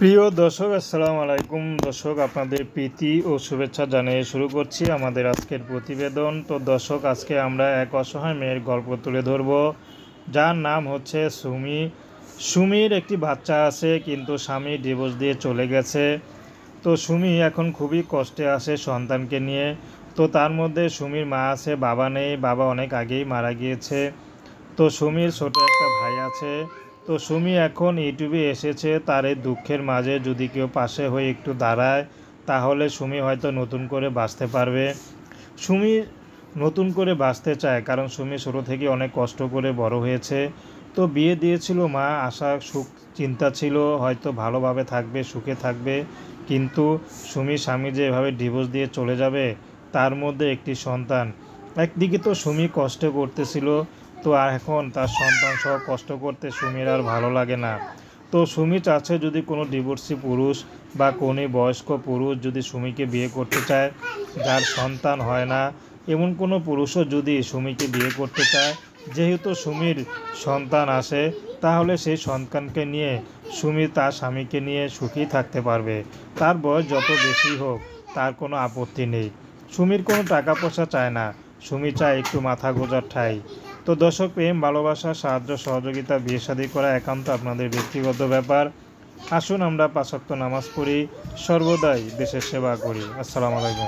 প্রিয় দর্শক, আসসালামু আলাইকুম। দর্শক, আপনাদের প্রীতি ও শুভেচ্ছা জানিয়ে শুরু করছি আমাদের আজকের প্রতিবেদন। তো দর্শক, আজকে আমরা এক অসহায় মেয়ের গল্প তুলে ধরব, যার নাম হচ্ছে সুমি। সুমির একটি বাচ্চা আছে, কিন্তু স্বামী ডিভোর্স দিয়ে চলে গেছে। তো সুমি এখন খুবই কষ্টে আছে সন্তানকে নিয়ে। তো তার মধ্যে সুমির মা আছে, বাবা নেই, বাবা অনেক আগেই মারা গিয়েছে। তো সুমির ছোট একটা ভাই আছে। তো সুমি এখন ইউটিউবে এসেছে, তার এই দুঃখের মাঝে যদি কেউ পাশে হয়ে একটু দাঁড়ায়, তাহলে সুমি হয়তো নতুন করে বাঁচতে পারবে। সুমি নতুন করে বাঁচতে চায়, কারণ সুমি ছোটো থেকে অনেক কষ্ট করে বড় হয়েছে। তো বিয়ে দিয়েছিল মা, আশা সুখ চিন্তা ছিল হয়তো ভালোভাবে থাকবে, সুখে থাকবে। কিন্তু সুমির স্বামী যে এভাবে ডিভোর্স দিয়ে চলে যাবে, তার মধ্যে একটি সন্তান। একদিকে তো সুমি কষ্ট করতেছিল, তো আর এখন তার সন্তান সহ কষ্ট করতে সুমির আর ভালো লাগে না। তো সুমি চাচ্ছে যদি কোনো ডিভোর্সি পুরুষ বা কোনো বয়স্ক পুরুষ যদি সুমিকে বিয়ে করতে চায়, যার সন্তান হয় না, এমন কোনো পুরুষও যদি সুমিকে বিয়ে করতে চায়, যেহেতু সুমির সন্তান আসে, তাহলে সেই সন্তানকে নিয়ে সুমি তার স্বামীকে নিয়ে সুখী থাকতে পারবে। তার বয়স যত বেশি হোক, তার কোনো আপত্তি নেই। সুমির কোনো টাকা পয়সা চায় না, সুমি চায় একটু মাথা গোঁজার ঠাঁই। তো দর্শক, প্রেম, ভালোবাসা, সাহায্য সহযোগিতা, বিয়ে শাদী করা একান্ত আপনাদের ব্যক্তিগত ব্যাপার। আসুন আমরা ৫ ওয়াক্ত নামাজ পড়ি, সর্বদাই দেশের সেবা করি। আসসালামু আলাইকুম।